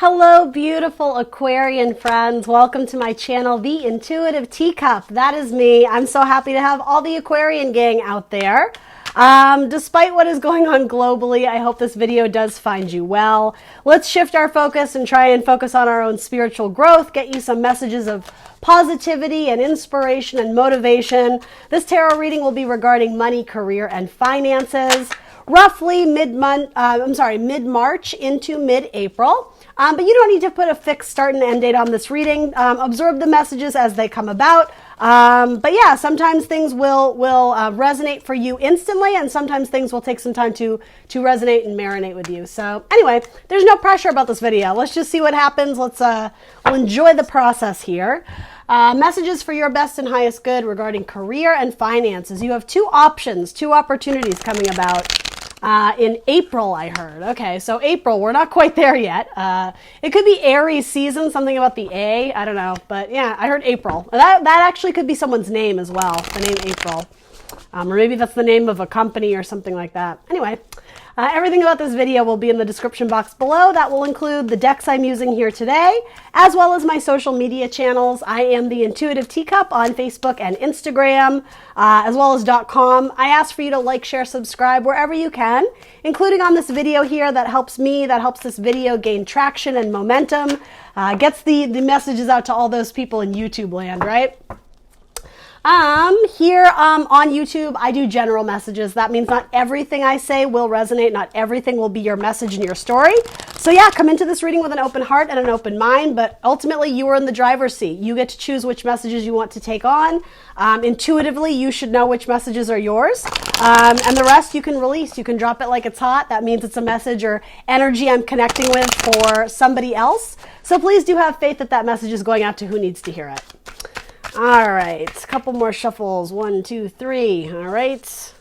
Hello, beautiful Aquarian friends. Welcome to my channel, The Intuitive Teacup. That is me. I'm so happy to have all the Aquarian gang out there. Despite what is going on globally, I hope this video does find you well. Let's shift our focus and try and focus on our own spiritual growth, get you some messages of positivity and inspiration and motivation. This tarot reading will be regarding money, career, and finances. Roughly mid-March into mid-April. But you don't need to put a fixed start and end date on this reading. Absorb the messages as they come about. But yeah, sometimes things will resonate for you instantly, and sometimes things will take some time to resonate and marinate with you. So anyway, there's no pressure about this video. Let's just see what happens. We'll enjoy the process here. Messages for your best and highest good regarding career and finances. You have two options, two opportunities coming about. In April, I heard. Okay, so April, we're not quite there yet. It could be Aries season, something about the A, I don't know. But yeah, I heard April. That actually could be someone's name as well, the name April. Or maybe that's the name of a company or something like that. Anyway, everything about this video will be in the description box below. That will include the decks I'm using here today, as well as my social media channels. I am the Intuitive Teacup on Facebook and Instagram, as well as .com. I ask for you to like, share, subscribe wherever you can, including on this video here. That helps me, that helps this video gain traction and momentum, gets the messages out to all those people in YouTube land, right? Here on YouTube, I do general messages. That means not everything I say will resonate. Not everything will be your message and your story. So yeah, come into this reading with an open heart and an open mind, but ultimately you are in the driver's seat. You get to choose which messages you want to take on. Intuitively, you should know which messages are yours. And the rest you can release. You can drop it like it's hot. That means it's a message or energy I'm connecting with for somebody else. So please do have faith that that message is going out to who needs to hear it. All right, a couple more shuffles. 1, 2, 3. All right.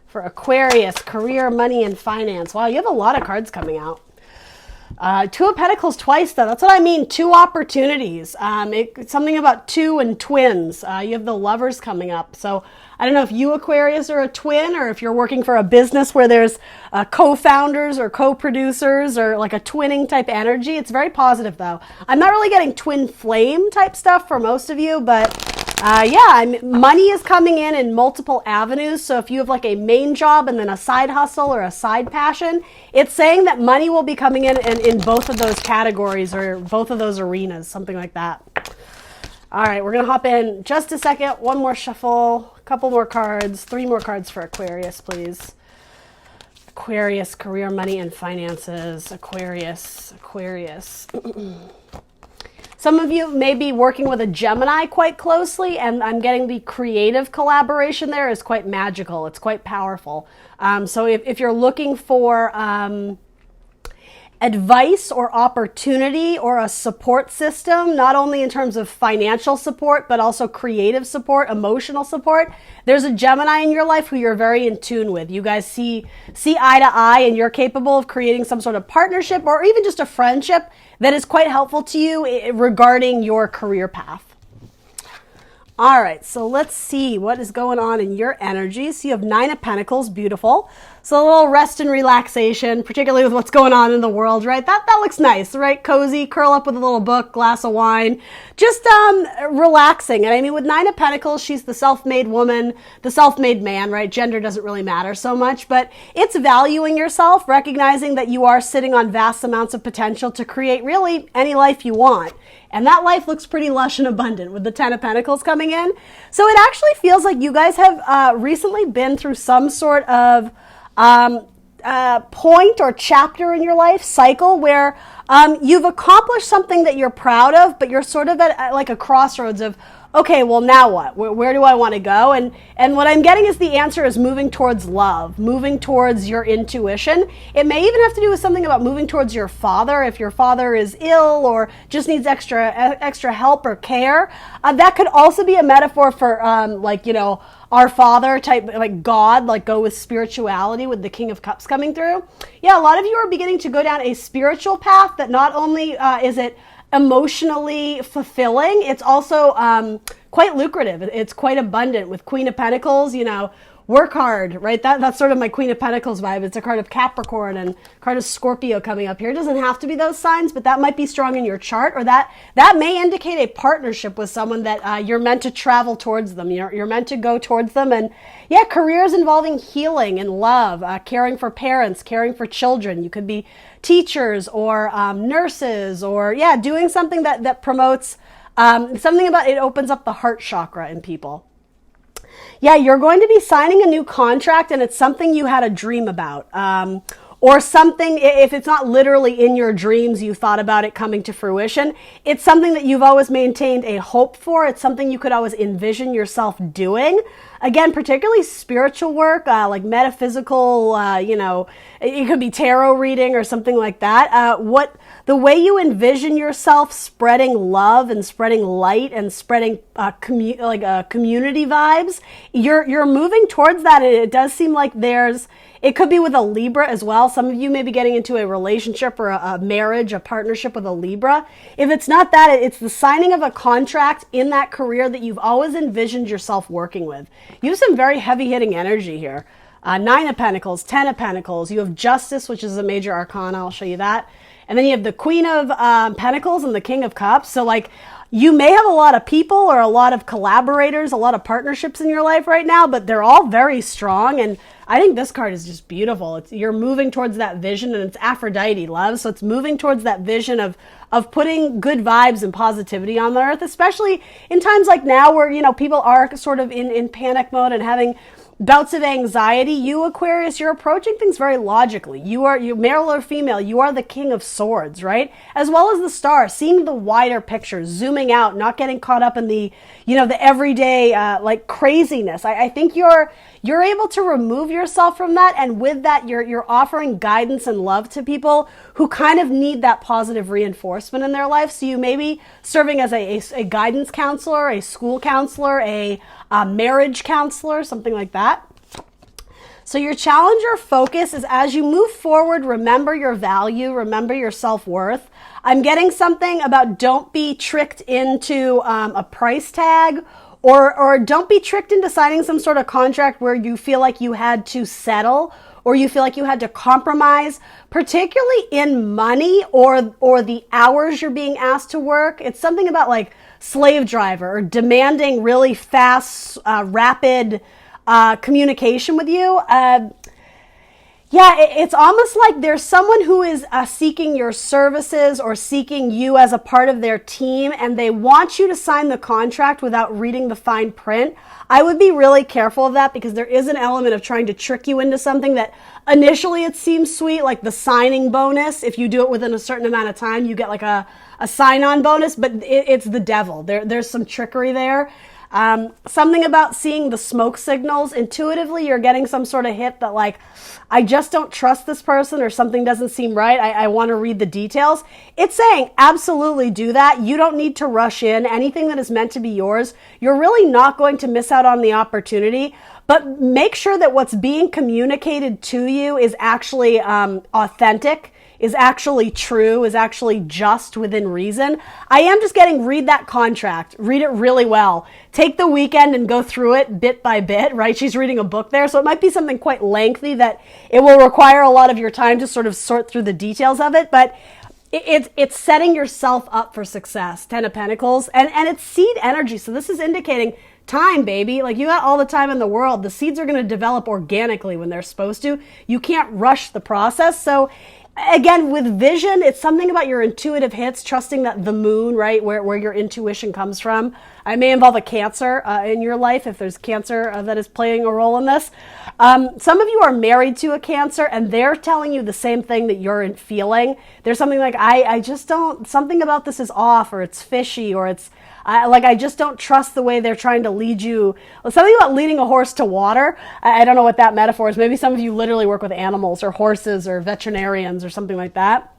For Aquarius, career, money, and finance. Wow, you have a lot of cards coming out. Two of Pentacles twice, though. That's what I mean. Two opportunities. It's something about two and twins. You have the Lovers coming up. So I don't know if you, Aquarius, are a twin, or if you're working for a business where there's co-founders or co-producers or like a twinning type energy. It's very positive, though. I'm not really getting twin flame type stuff for most of you, but yeah, money is coming in multiple avenues. So if you have like a main job and then a side hustle or a side passion, it's saying that money will be coming in both of those categories or both of those arenas, something like that. All right, we're going to hop in just a second. One more shuffle, a couple more cards, 3 more cards for Aquarius, please. Aquarius, career, money, and finances. Aquarius. Some of you may be working with a Gemini quite closely, and I'm getting the creative collaboration there is quite magical. It's quite powerful. So if you're looking for advice or opportunity or a support system, not only in terms of financial support, but also creative support, emotional support, there's a Gemini in your life who you're very in tune with. You guys see eye to eye, and you're capable of creating some sort of partnership or even just a friendship that is quite helpful to you regarding your career path. All right, so let's see what is going on in your energies. So you have 9 of Pentacles, beautiful. So a little rest and relaxation, particularly with what's going on in the world, right? That looks nice, right? Cozy, curl up with a little book, glass of wine, just relaxing. And I mean, with 9 of Pentacles, she's the self-made woman, the self-made man, right? Gender doesn't really matter so much, but it's valuing yourself, recognizing that you are sitting on vast amounts of potential to create really any life you want. And that life looks pretty lush and abundant with the 10 of Pentacles coming in. So it actually feels like you guys have recently been through some sort of point or chapter in your life cycle where you've accomplished something that you're proud of, but you're sort of at like a crossroads of, okay, well, now what? Where do I want to go? And what I'm getting is the answer is moving towards love, moving towards your intuition. It may even have to do with something about moving towards your father. If your father is ill or just needs extra help or care, that could also be a metaphor for like, you know, our Father type, like God, like go with spirituality with the King of Cups coming through. Yeah, a lot of you are beginning to go down a spiritual path that not only is it emotionally fulfilling, it's also quite lucrative. It's quite abundant with Queen of Pentacles, you know, work hard, right? That's sort of my Queen of Pentacles vibe. It's a card of Capricorn and a card of Scorpio coming up here. It doesn't have to be those signs, but that might be strong in your chart, or that may indicate a partnership with someone that you're meant to travel towards them. You're meant to go towards them. And yeah, careers involving healing and love, caring for parents, caring for children. You could be teachers or nurses, or yeah, doing something that promotes something about it, opens up the heart chakra in people. Yeah, you're going to be signing a new contract, and it's something you had a dream about. Or something, if it's not literally in your dreams, you thought about it coming to fruition. It's something that you've always maintained a hope for. It's something you could always envision yourself doing. Again, particularly spiritual work, like metaphysical, it could be tarot reading or something like that. The way you envision yourself spreading love and spreading light and spreading community vibes, you're moving towards that, and it does seem like it could be with a Libra as well. Some of you may be getting into a relationship or a marriage, a partnership with a Libra. If it's not that, it's the signing of a contract in that career that you've always envisioned yourself working with. You have some very heavy-hitting energy here. 9 of Pentacles, 10 of Pentacles. You have Justice, which is a major arcana. I'll show you that. And then you have the Queen of Pentacles and the King of Cups. So like, you may have a lot of people or a lot of collaborators, a lot of partnerships in your life right now, but they're all very strong. And I think this card is just beautiful. You're moving towards that vision, and it's Aphrodite love. So it's moving towards that vision of putting good vibes and positivity on the earth, especially in times like now where, people are sort of in panic mode and having bouts of anxiety. You, Aquarius, you're approaching things very logically. You male or female, you are the King of Swords, right? As well as the Star, seeing the wider picture, zooming out, not getting caught up in the everyday craziness. I think you're able to remove yourself from that, and with that, you're offering guidance and love to people who kind of need that positive reinforcement in their life. So you may be serving as a guidance counselor, a school counselor, a marriage counselor, something like that. So your challenge or focus is, as you move forward, remember your value, remember your self-worth. I'm getting something about don't be tricked into a price tag, or don't be tricked into signing some sort of contract where you feel like you had to settle, or you feel like you had to compromise, particularly in money or the hours you're being asked to work. It's something about like slave driver or demanding really fast, rapid communication with you. It's almost like there's someone who is seeking your services or seeking you as a part of their team, and they want you to sign the contract without reading the fine print. I would be really careful of that, because there is an element of trying to trick you into something that initially it seems sweet, like the signing bonus. If you do it within a certain amount of time, you get like a sign-on bonus, but it's the devil. There's some trickery there. Something about seeing the smoke signals. Intuitively, you're getting some sort of hit that like, I just don't trust this person, or something doesn't seem right. I want to read the details. It's saying absolutely do that. You don't need to rush in. Anything that is meant to be yours, you're really not going to miss out on the opportunity. But make sure that what's being communicated to you is actually authentic, is actually true, is actually just within reason. I am just getting, read that contract, read it really well. Take the weekend and go through it bit by bit, right? She's reading a book there, so it might be something quite lengthy that it will require a lot of your time to sort of sort through the details of it, but it's setting yourself up for success. 10 of Pentacles, and it's seed energy, so this is indicating time, baby. Like, you got all the time in the world. The seeds are going to develop organically when they're supposed to. You can't rush the process. So again, with vision, it's something about your intuitive hits, trusting that the moon, right, where your intuition comes from. I may involve a Cancer in your life, if there's Cancer that is playing a role in this. Some of you are married to a Cancer, and they're telling you the same thing that you're feeling. There's something like, I just don't, something about this is off, or it's fishy, or it's, I just don't trust the way they're trying to lead you. Something about leading a horse to water. I don't know what that metaphor is. Maybe some of you literally work with animals or horses or veterinarians or something like that.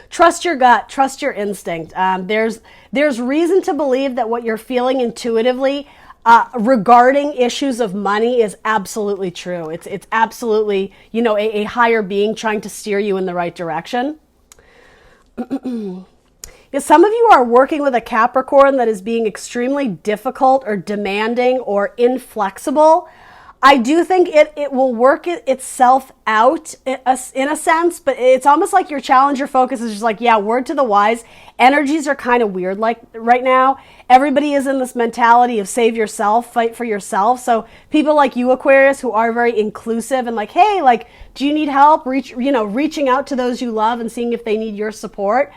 Trust your gut. Trust your instinct. There's reason to believe that what you're feeling intuitively regarding issues of money is absolutely true. It's absolutely, a higher being trying to steer you in the right direction. Some of you are working with a Capricorn that is being extremely difficult or demanding or inflexible. I do think it will work itself out in a sense, but it's almost like your challenge, your focus is just like, yeah, word to the wise. Energies are kind of weird like right now. Everybody is in this mentality of save yourself, fight for yourself. So people like you, Aquarius, who are very inclusive and like, hey, like, do you need help? Reaching out to those you love and seeing if they need your support.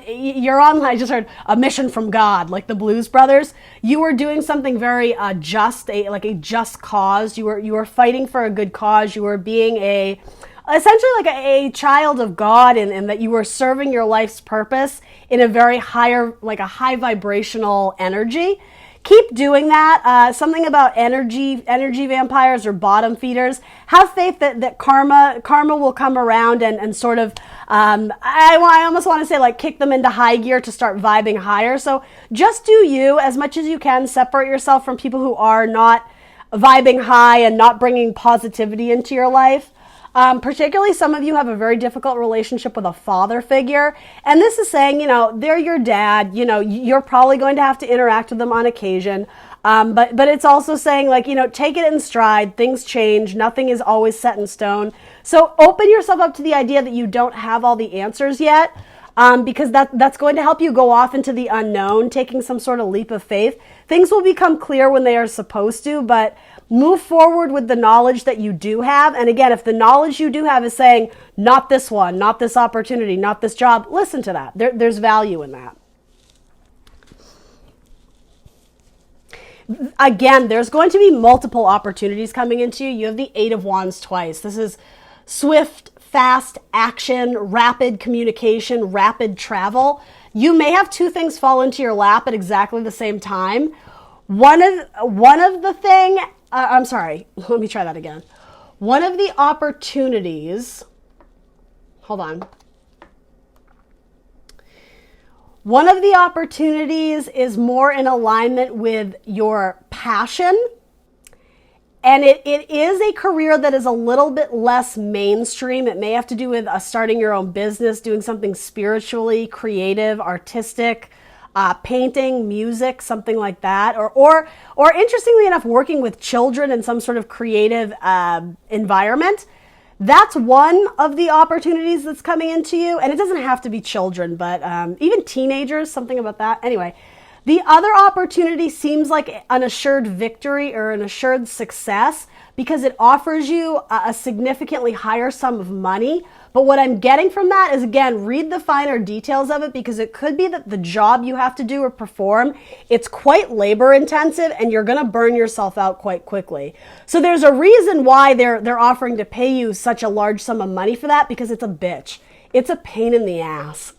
You're on, I just heard, a mission from God, like the Blues Brothers. You were doing something very just, like a just cause. You were fighting for a good cause. You were being essentially like a child of God, and that you were serving your life's purpose in a very higher, like a high vibrational energy. Keep doing that. Something about energy vampires or bottom feeders. Have faith that karma will come around and sort of, I almost want to say like kick them into high gear to start vibing higher. So just do you as much as you can. Separate yourself from people who are not vibing high and not bringing positivity into your life. Particularly some of you have a very difficult relationship with a father figure. And this is saying, they're your dad, you're probably going to have to interact with them on occasion. But it's also saying like, take it in stride. Things change. Nothing is always set in stone. So open yourself up to the idea that you don't have all the answers yet. Because that's going to help you go off into the unknown, taking some sort of leap of faith. Things will become clear when they are supposed to, but move forward with the knowledge that you do have. And again, if the knowledge you do have is saying, not this one, not this opportunity, not this job, listen to that. There's value in that. Again, there's going to be multiple opportunities coming into you. You have the Eight of Wands twice. This is swift, fast action, rapid communication, rapid travel. You may have two things fall into your lap at exactly the same time. One of the thing, I'm sorry, let me try that again. One of the opportunities, hold on. One of the opportunities is more in alignment with your passion. And it is a career that is a little bit less mainstream. It may have to do with starting your own business, doing something spiritually, creative, artistic, painting, music, something like that. Or interestingly enough, working with children in some sort of creative environment. That's one of the opportunities that's coming into you. And it doesn't have to be children, but even teenagers, something about that. Anyway. The other opportunity seems like an assured victory or an assured success because it offers you a significantly higher sum of money. But what I'm getting from that is, again, read the finer details of it because it could be that the job you have to do or perform, it's quite labor intensive and you're going to burn yourself out quite quickly. So there's a reason why they're offering to pay you such a large sum of money for that because it's a bitch. It's a pain in the ass.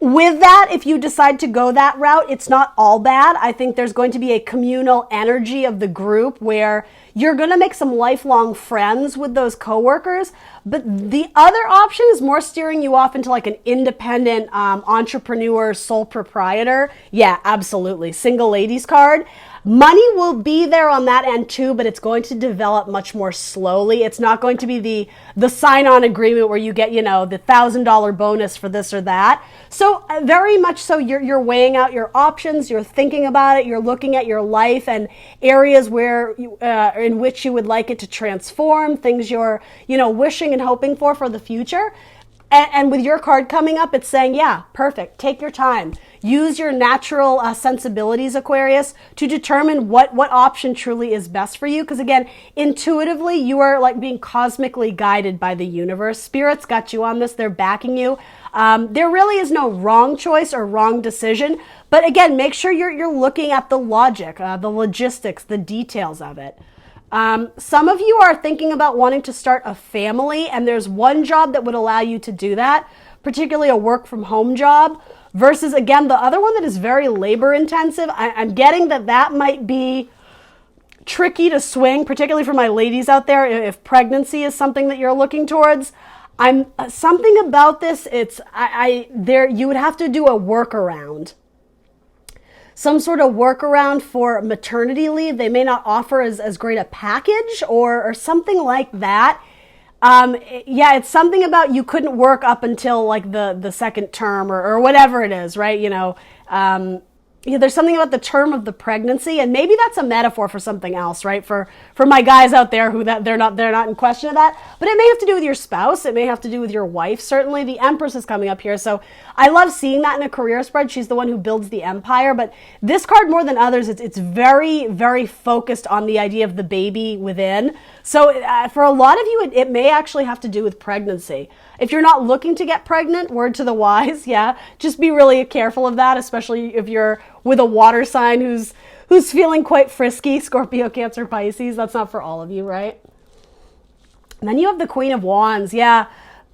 With that, if you decide to go that route, it's not all bad. I think there's going to be a communal energy of the group where you're going to make some lifelong friends with those coworkers. But the other option is more steering you off into like an independent entrepreneur, sole proprietor. Yeah, absolutely. Single ladies card. Money will be there on that end too, but it's going to develop much more slowly. It's not going to be the sign-on agreement where you get, the $1,000 bonus for this or that. So very much so you're weighing out your options, you're thinking about it, you're looking at your life and areas where in which you would like it to transform, things you're, wishing and hoping for the future. And with your card coming up, it's saying, yeah, perfect. Take your time. Use your natural sensibilities, Aquarius, to determine what option truly is best for you. Because again, intuitively, you are like being cosmically guided by the universe. Spirit's got you on this. They're backing you. There really is no wrong choice or wrong decision. But again, make sure you're looking at the logic, the logistics, the details of it. Some of you are thinking about wanting to start a family, and there's one job that would allow you to do that, particularly a work from home job, versus, again, the other one that is very labor intensive. I'm getting that might be tricky to swing, particularly for my ladies out there, if pregnancy is something that you're looking towards. Something about this, you would have to do a workaround. Some sort of workaround for maternity leave. They may not offer as great a package or something like that. It's something about you couldn't work up until like the second term or whatever it is, right? Yeah, there's something about the term of the pregnancy, and maybe that's a metaphor for something else, right? For my guys out there who that they're not in question of that, but it may have to do with your spouse. It may have to do with your wife. Certainly, the Empress is coming up here, so I love seeing that in a career spread. She's the one who builds the empire, but this card more than others, it's very, very focused on the idea of the baby within. So for a lot of you, it may actually have to do with pregnancy. If you're not looking to get pregnant, word to the wise, yeah, just be really careful of that, especially if you're with a water sign who's feeling quite frisky, Scorpio, Cancer, Pisces. That's not for all of you, right? And then you have the Queen of Wands. Yeah,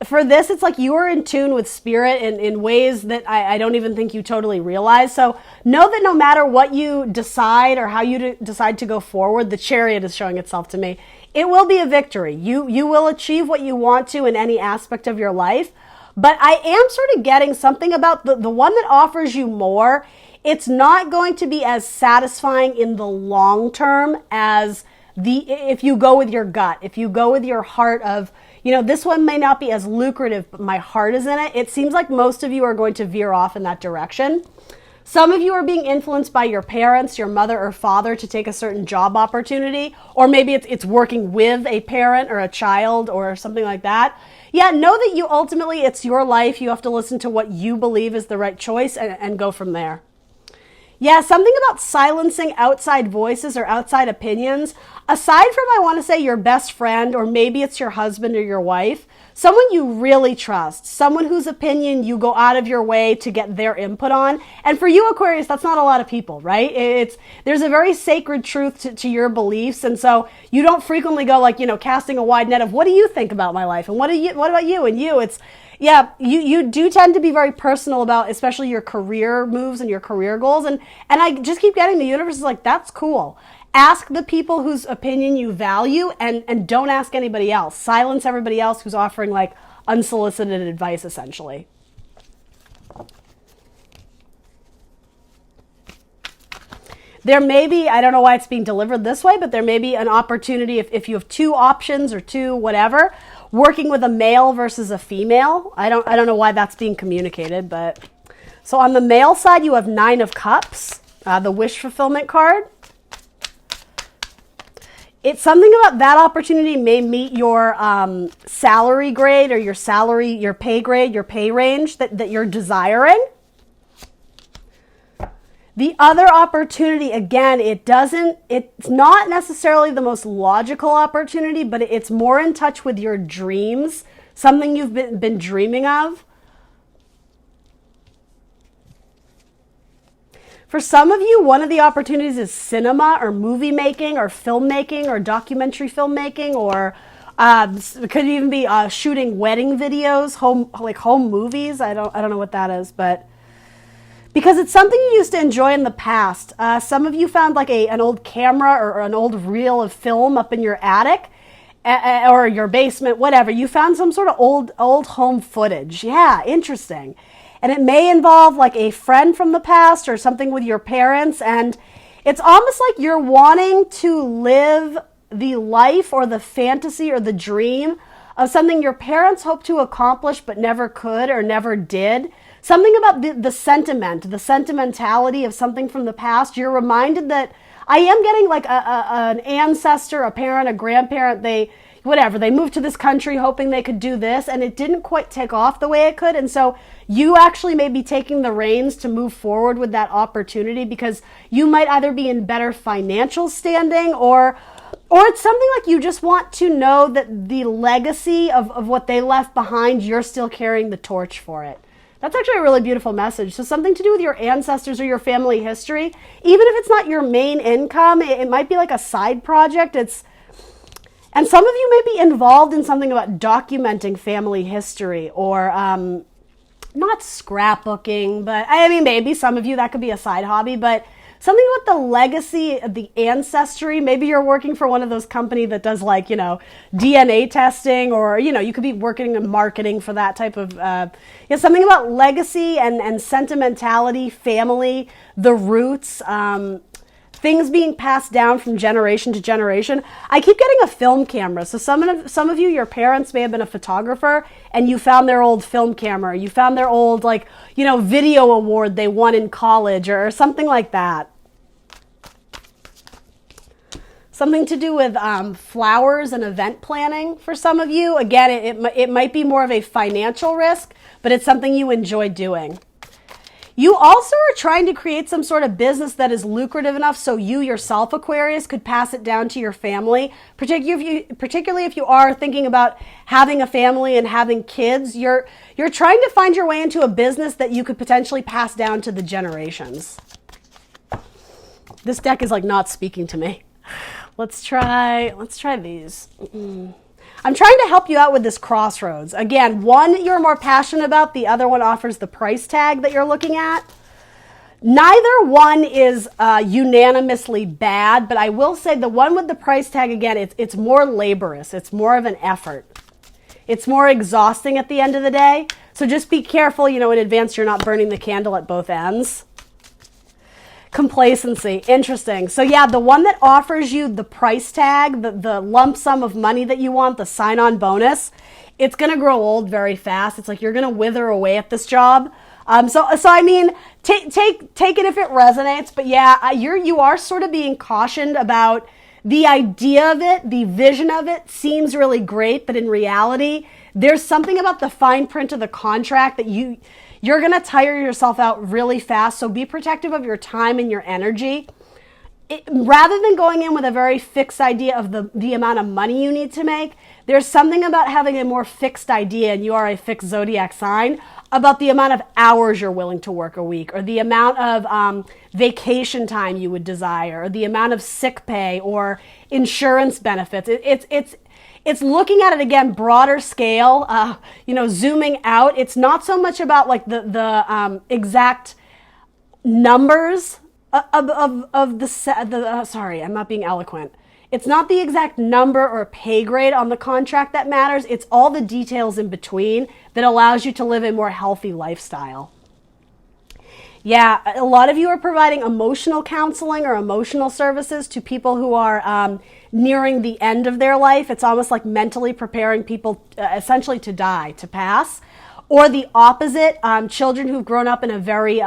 for this, it's like you are in tune with spirit in ways that I don't even think you totally realize. So know that no matter what you decide or how you decide to go forward, the Chariot is showing itself to me. It will be a victory. You will achieve what you want to in any aspect of your life. But I am sort of getting something about the one that offers you more. It's not going to be as satisfying in the long term as if you go with your gut, if you go with your heart of, this one may not be as lucrative, but my heart is in it. It seems like most of you are going to veer off in that direction. Some of you are being influenced by your parents, your mother or father, to take a certain job opportunity, or maybe it's working with a parent or a child or something like that. Yeah, know that you ultimately, it's your life. You have to listen to what you believe is the right choice and go from there. Yeah, something about silencing outside voices or outside opinions. Aside from, I want to say, your best friend, or maybe it's your husband or your wife, someone you really trust, someone whose opinion you go out of your way to get their input on. And for you, Aquarius, that's not a lot of people, right? There's a very sacred truth to your beliefs. And so you don't frequently go like, casting a wide net of what do you think about my life? And what about you and you? Yeah, you do tend to be very personal about especially your career moves and your career goals. And I just keep getting the universe is like, that's cool. Ask the people whose opinion you value and don't ask anybody else. Silence everybody else who's offering like unsolicited advice, essentially. There may be, I don't know why it's being delivered this way, but there may be an opportunity if you have two options or two whatever, working with a male versus a female. I don't know why that's being communicated, but so on the male side, you have 9 of Cups, the wish fulfillment card. It's something about that opportunity may meet your salary grade or your pay grade, your pay range that you're desiring. The other opportunity, again, it's not necessarily the most logical opportunity, but it's more in touch with your dreams, something you've been dreaming of. For some of you, one of the opportunities is cinema or movie making or filmmaking or documentary filmmaking, or it could even be shooting wedding videos, home movies. I don't know what that is, but because it's something you used to enjoy in the past. Some of you found like an old camera or an old reel of film up in your attic or your basement, whatever. You found some sort of old home footage. Yeah, interesting. And it may involve like a friend from the past or something with your parents. And it's almost like you're wanting to live the life or the fantasy or the dream of something your parents hoped to accomplish but never could or never did. Something about the sentimentality of something from the past. You're reminded that I am getting like an ancestor, a parent, a grandparent, they moved to this country hoping they could do this, and it didn't quite take off the way it could. And so you actually may be taking the reins to move forward with that opportunity because you might either be in better financial standing or it's something like you just want to know that the legacy of what they left behind, you're still carrying the torch for it. That's actually a really beautiful message. So something to do with your ancestors or your family history, even if it's not your main income, it might be like a side project. And some of you may be involved in something about documenting family history or not scrapbooking, but I mean, maybe some of you, that could be a side hobby, but something with the legacy of the ancestry. Maybe you're working for one of those companies that does like, DNA testing, or, you could be working in marketing for that type of, something about legacy and sentimentality, family, the roots, things being passed down from generation to generation. I keep getting a film camera. So some of you, your parents may have been a photographer and you found their old film camera. You found their old, like, you know, video award they won in college or something like that. Something to do with flowers and event planning for some of you. Again, it might be more of a financial risk, but it's something you enjoy doing. You also are trying to create some sort of business that is lucrative enough so you yourself, Aquarius, could pass it down to your family. Particularly if you are thinking about having a family and having kids, you're trying to find your way into a business that you could potentially pass down to the generations. This deck is like not speaking to me. Let's try these. I'm trying to help you out with this crossroads. Again, one you're more passionate about, the other one offers the price tag that you're looking at. Neither one is unanimously bad, but I will say the one with the price tag, again, it's more laborious. It's more of an effort. It's more exhausting at the end of the day. So just be careful, you know, in advance you're not burning the candle at both ends. Complacency. Interesting. So yeah, the one that offers you the price tag, the lump sum of money that you want, the sign-on bonus, it's going to grow old very fast. It's like you're going to wither away at this job. So I mean, take it if it resonates. But yeah, you are sort of being cautioned about the idea of it. The vision of it seems really great, but in reality, there's something about the fine print of the contract that you're going to tire yourself out really fast. So be protective of your time and your energy. Rather than going in with a very fixed idea of the amount of money you need to make, there's something about having a more fixed idea, and you are a fixed zodiac sign, about the amount of hours you're willing to work a week, or the amount of vacation time you would desire, or the amount of sick pay or insurance benefits. It's looking at it again, broader scale, you know, zooming out. It's not so much about like the exact numbers of the sorry, I'm not being eloquent. It's not the exact number or pay grade on the contract that matters. It's all the details in between that allows you to live a more healthy lifestyle. Yeah, a lot of you are providing emotional counseling or emotional services to people who are nearing the end of their life. It's almost like mentally preparing people essentially to die, to pass. Or the opposite, children who've grown up in a very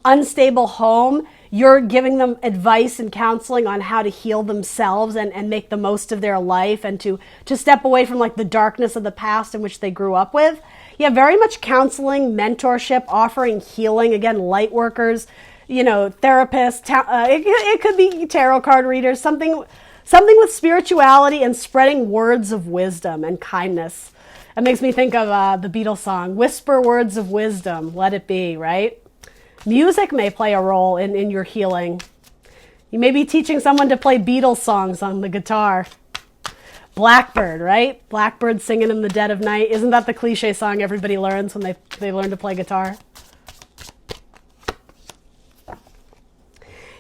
unstable home. You're giving them advice and counseling on how to heal themselves and make the most of their life, and to step away from like the darkness of the past in which they grew up with. Yeah, very much counseling, mentorship, offering healing. Again, light workers, you know, therapists. It could be tarot card readers. Something with spirituality and spreading words of wisdom and kindness. It makes me think of the Beatles song, "Whisper words of wisdom, let it be," right? Music may play a role in your healing. You may be teaching someone to play Beatles songs on the guitar. Blackbird, right? Blackbird singing in the dead of night. Isn't that the cliche song everybody learns when they learn to play guitar?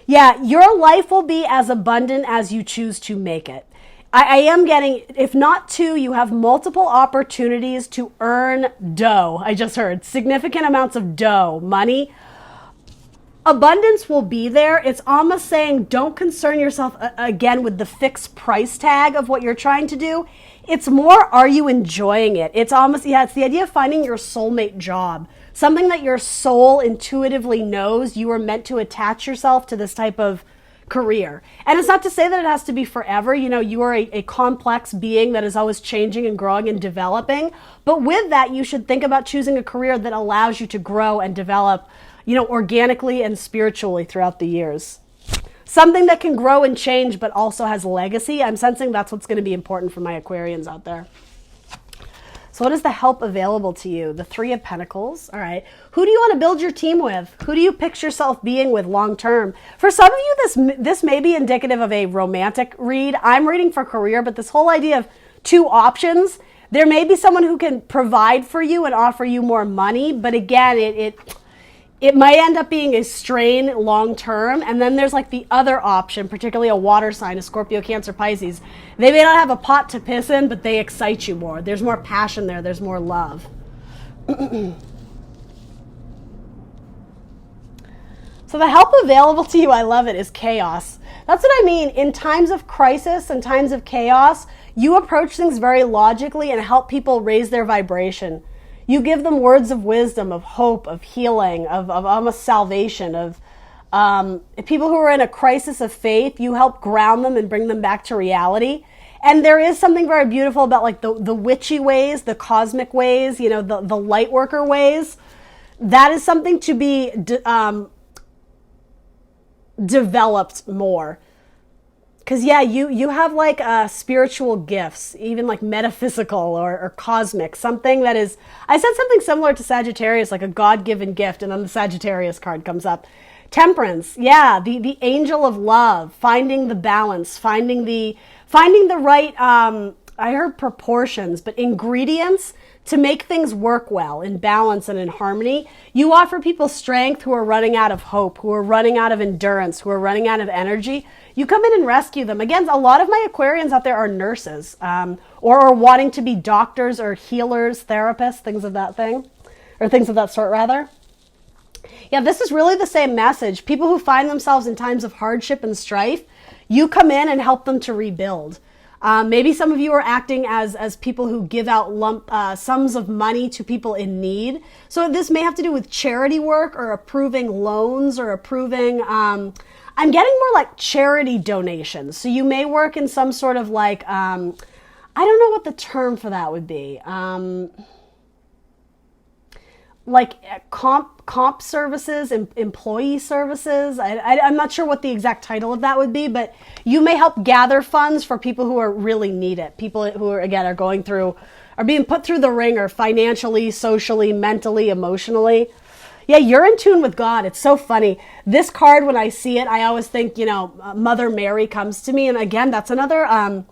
Yeah, your life will be as abundant as you choose to make it. I am getting, if not two, you have multiple opportunities to earn dough. I just heard significant amounts of dough, money. Abundance will be there. It's almost saying don't concern yourself again with the fixed price tag of what you're trying to do. It's more, are you enjoying it? It's almost, yeah, it's the idea of finding your soulmate job. Something that your soul intuitively knows you are meant to attach yourself to this type of career. And it's not to say that it has to be forever. You know, you are a complex being that is always changing and growing and developing. But with that, you should think about choosing a career that allows you to grow and develop, you know, organically and spiritually throughout the years. Something that can grow and change, but also has legacy. I'm sensing that's what's going to be important for my Aquarians out there. So what is the help available to you? The Three of Pentacles. All right. Who do you want to build your team with? Who do you picture yourself being with long term? For some of you, this may be indicative of a romantic read. I'm reading for career, but this whole idea of two options, there may be someone who can provide for you and offer you more money. But again, it might end up being a strain long term. And then there's like the other option, particularly a water sign, a Scorpio, Cancer, Pisces. They may not have a pot to piss in, but they excite you more. There's more passion there. There's more love. So So the help available to you, I love it, is chaos. That's what I mean. In times of crisis and times of chaos, you approach things very logically and help people raise their vibration. You give them words of wisdom, of hope, of healing, of almost salvation, of people who are in a crisis of faith. You help ground them and bring them back to reality. And there is something very beautiful about like the witchy ways, the cosmic ways, you know, the light worker ways. That is something to be developed more. Because yeah, you have like spiritual gifts, even like metaphysical or cosmic, something that is, I said something similar to Sagittarius, like a God-given gift, and then the Sagittarius card comes up. Temperance, yeah, the angel of love, finding the balance, finding the right, I heard proportions, but ingredients to make things work well, in balance and in harmony. You offer people strength who are running out of hope, who are running out of endurance, who are running out of energy. You come in and rescue them. Again, a lot of my Aquarians out there are nurses, or wanting to be doctors or healers, therapists, things of that sort rather. Yeah, this is really the same message. People who find themselves in times of hardship and strife, you come in and help them to rebuild. Maybe some of you are acting as people who give out lump sums of money to people in need. So this may have to do with charity work or approving loans or approving, I'm getting more like charity donations. So you may work in some sort of like, I don't know what the term for that would be. Like comp services, employee services. I'm not sure what the exact title of that would be, but you may help gather funds for people who are really need it. People who are, again, are being put through the ringer financially, socially, mentally, emotionally. Yeah, you're in tune with God. It's so funny. This card, when I see it, I always think, you know, Mother Mary comes to me. And again, that's another,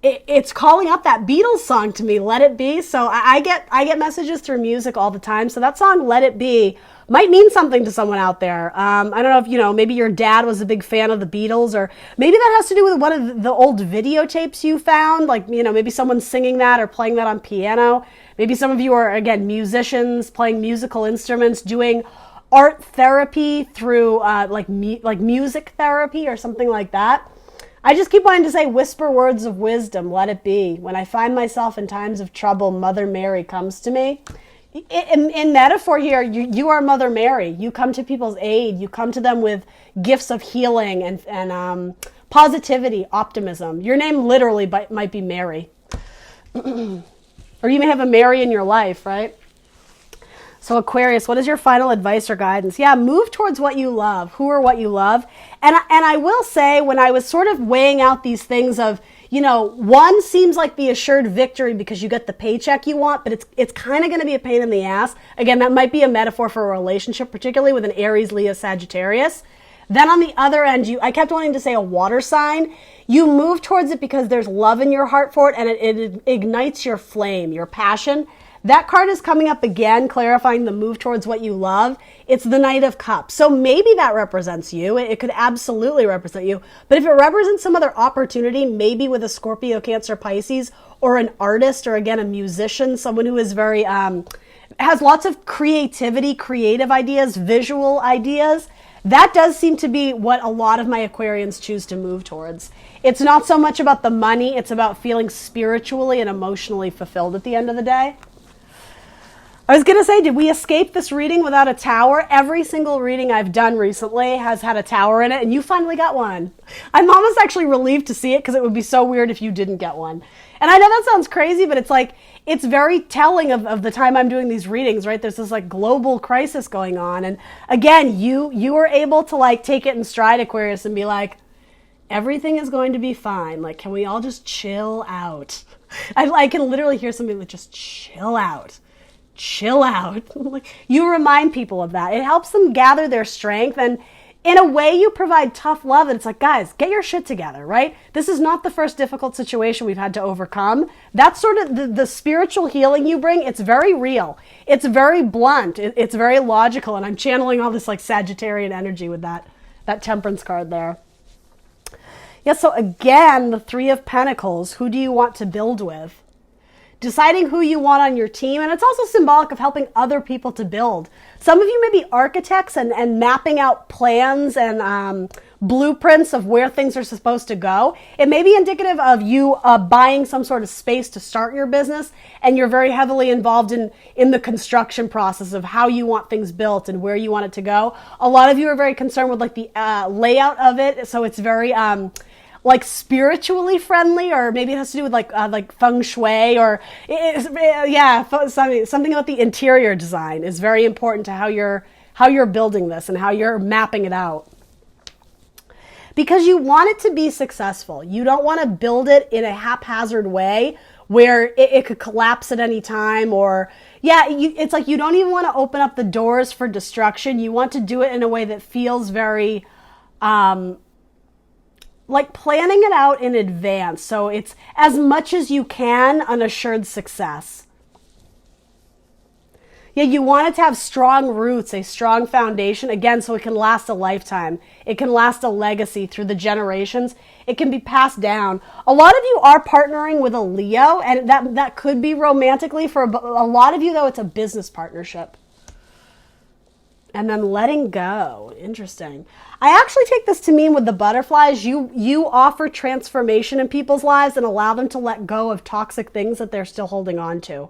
it's calling up that Beatles song to me, Let It Be. So I get messages through music all the time. So that song, Let It Be, might mean something to someone out there. I don't know if, you know, maybe your dad was a big fan of the Beatles, or maybe that has to do with one of the old videotapes you found. Like, you know, maybe someone's singing that or playing that on piano. Maybe some of you are, again, musicians playing musical instruments, doing art therapy through like music therapy or something like that. I just keep wanting to say, whisper words of wisdom, let it be. When I find myself in times of trouble, Mother Mary comes to me. In metaphor here, you are Mother Mary. You come to people's aid. You come to them with gifts of healing and positivity, optimism. Your name literally might be Mary. Or you may have a Mary in your life, right? So Aquarius, what is your final advice or guidance? Yeah, move towards what you love. Who or what you love. And I will say, when I was sort of weighing out these things of, you know, one seems like the assured victory because you get the paycheck you want, but it's kind of going to be a pain in the ass. Again, that might be a metaphor for a relationship, particularly with an Aries, Leo, Sagittarius. Then on the other end, I kept wanting to say a water sign. You move towards it because there's love in your heart for it, and it ignites your flame, your passion. That card is coming up again, clarifying the move towards what you love. It's the Knight of Cups. So maybe that represents you. It could absolutely represent you. But if it represents some other opportunity, maybe with a Scorpio, Cancer, Pisces, or an artist, or again, a musician, someone who is very, has lots of creativity, creative ideas, visual ideas, that does seem to be what a lot of my Aquarians choose to move towards. It's not so much about the money. It's about feeling spiritually and emotionally fulfilled at the end of the day. I was going to say, did we escape this reading without a tower? Every single reading I've done recently has had a tower in it, and you finally got one. I'm almost actually relieved to see it because it would be so weird if you didn't get one. And I know that sounds crazy, but it's like, it's very telling of the time I'm doing these readings, right? There's this like global crisis going on. And again, you were able to like take it in stride, Aquarius, and be like, everything is going to be fine. Like, can we all just chill out? I can literally hear somebody like, just chill out. Chill out. You remind people of that. It helps them gather their strength, and in a way you provide tough love, and it's like, guys, get your shit together, right? This is not the first difficult situation we've had to overcome. That's sort of the spiritual healing you bring. It's very real. It's very blunt. It's very logical, and I'm channeling all this like Sagittarian energy with that Temperance card there. Yeah, so again, the Three of Pentacles. Who do you want to build with? deciding who you want on your team. And it's also symbolic of helping other people to build. Some of you may be architects and mapping out plans and blueprints of where things are supposed to go. It may be indicative of you buying some sort of space to start your business, and you're very heavily involved in the construction process of how you want things built and where you want it to go. A lot of you are very concerned with like the layout of it, so it's very like spiritually friendly, or maybe it has to do with like feng shui, or something about the interior design is very important to how you're building this and how you're mapping it out. Because you want it to be successful. You don't want to build it in a haphazard way where it could collapse at any time, or it's like you don't even want to open up the doors for destruction. You want to do it in a way that feels very like planning it out in advance. So it's as much as you can an assured success. Yeah, you want it to have strong roots, a strong foundation, again, so it can last a lifetime. It can last a legacy through the generations. It can be passed down. A lot of you are partnering with a Leo, and that could be romantically. For a lot of you, though, it's a business partnership. And then letting go. Interesting. I actually take this to mean with the butterflies, you offer transformation in people's lives and allow them to let go of toxic things that they're still holding on to.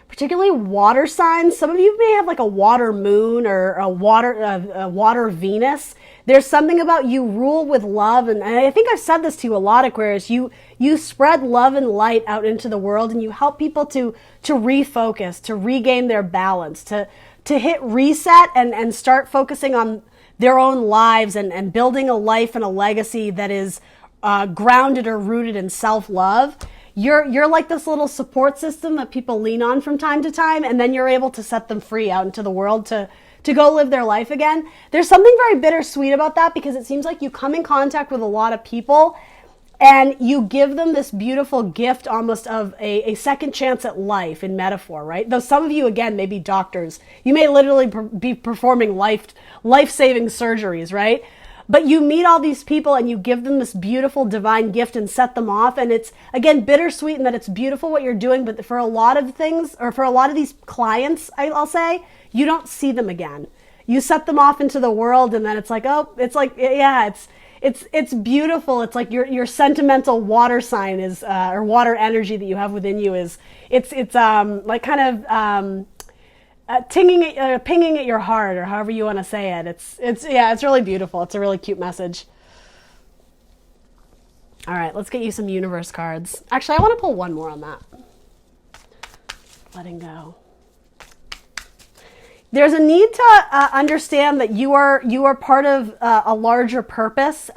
Particularly water signs. Some of you may have like a water moon or a water Venus. There's something about you rule with love, and I think I've said this to you a lot, Aquarius. You spread love and light out into the world, and you help people to refocus, to regain their balance, to hit reset and start focusing on their own lives and building a life and a legacy that is grounded or rooted in self-love. You're like this little support system that people lean on from time to time, and then you're able to set them free out into the world to go live their life again. There's something very bittersweet about that, because it seems like you come in contact with a lot of people and you give them this beautiful gift almost of a second chance at life, in metaphor, right? Though some of you, again, may be doctors. You may literally be performing life-saving surgeries, right? But you meet all these people and you give them this beautiful divine gift and set them off. And it's, again, bittersweet in that it's beautiful what you're doing. But for a lot of things, or for a lot of these clients, I'll say, you don't see them again. You set them off into the world, and then it's like, oh, it's like, yeah, it's beautiful. It's like your sentimental water sign is, or water energy that you have within you is, it's like kind of, pinging at your heart, or however you want to say it. It's really beautiful. It's a really cute message. All right, let's get you some universe cards. Actually, I want to pull one more on that. Letting go. There's a need to understand that you are part of a larger purpose.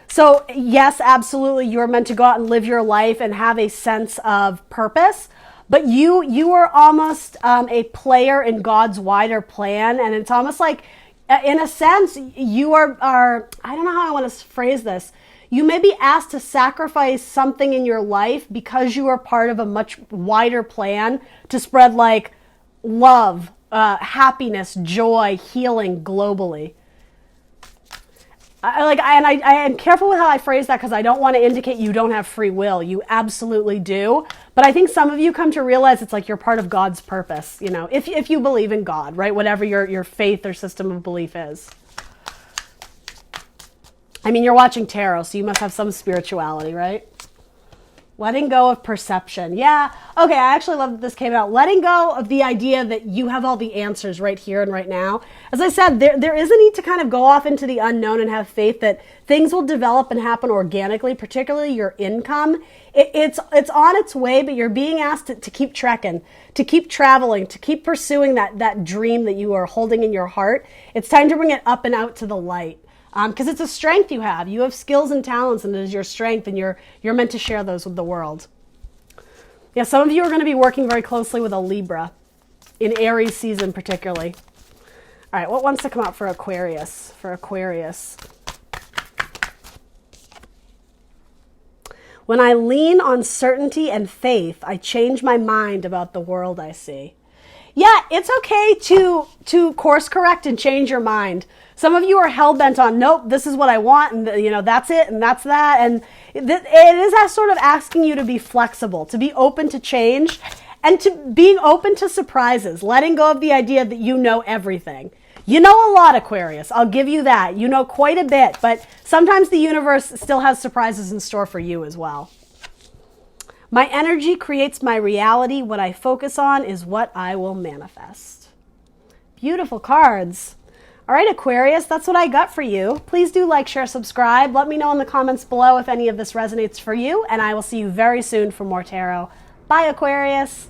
So yes, absolutely, you are meant to go out and live your life and have a sense of purpose. But you are almost a player in God's wider plan, and it's almost like, in a sense, you are I don't know how I want to phrase this. You may be asked to sacrifice something in your life because you are part of a much wider plan to spread like love, happiness, joy, healing globally. I am careful with how I phrase that, because I don't want to indicate you don't have free will. You absolutely do. But I think some of you come to realize it's like you're part of God's purpose, you know, if you believe in God, right? Whatever your faith or system of belief is. I mean, you're watching tarot, so you must have some spirituality, right? Letting go of perception. Yeah. Okay. I actually love that this came out. Letting go of the idea that you have all the answers right here and right now. As I said, there is a need to kind of go off into the unknown and have faith that things will develop and happen organically, particularly your income. It's on its way, but you're being asked to keep trekking, to keep traveling, to keep pursuing that dream that you are holding in your heart. It's time to bring it up and out to the light. Because it's a strength you have. You have skills and talents, and it is your strength, and you're meant to share those with the world. Yeah, some of you are going to be working very closely with a Libra, in Aries season particularly. All right, what wants to come out for Aquarius? When I lean on certainty and faith, I change my mind about the world I see. Yeah, it's okay to course correct and change your mind. Some of you are hell-bent on, nope, this is what I want, and that's it, and that's that. And it is that sort of asking you to be flexible, to be open to change, and to being open to surprises, letting go of the idea that you know everything. You know a lot, Aquarius. I'll give you that. You know quite a bit, but sometimes the universe still has surprises in store for you as well. My energy creates my reality. What I focus on is what I will manifest. Beautiful cards. All right, Aquarius, that's what I got for you. Please do like, share, subscribe. Let me know in the comments below if any of this resonates for you, and I will see you very soon for more tarot. Bye, Aquarius.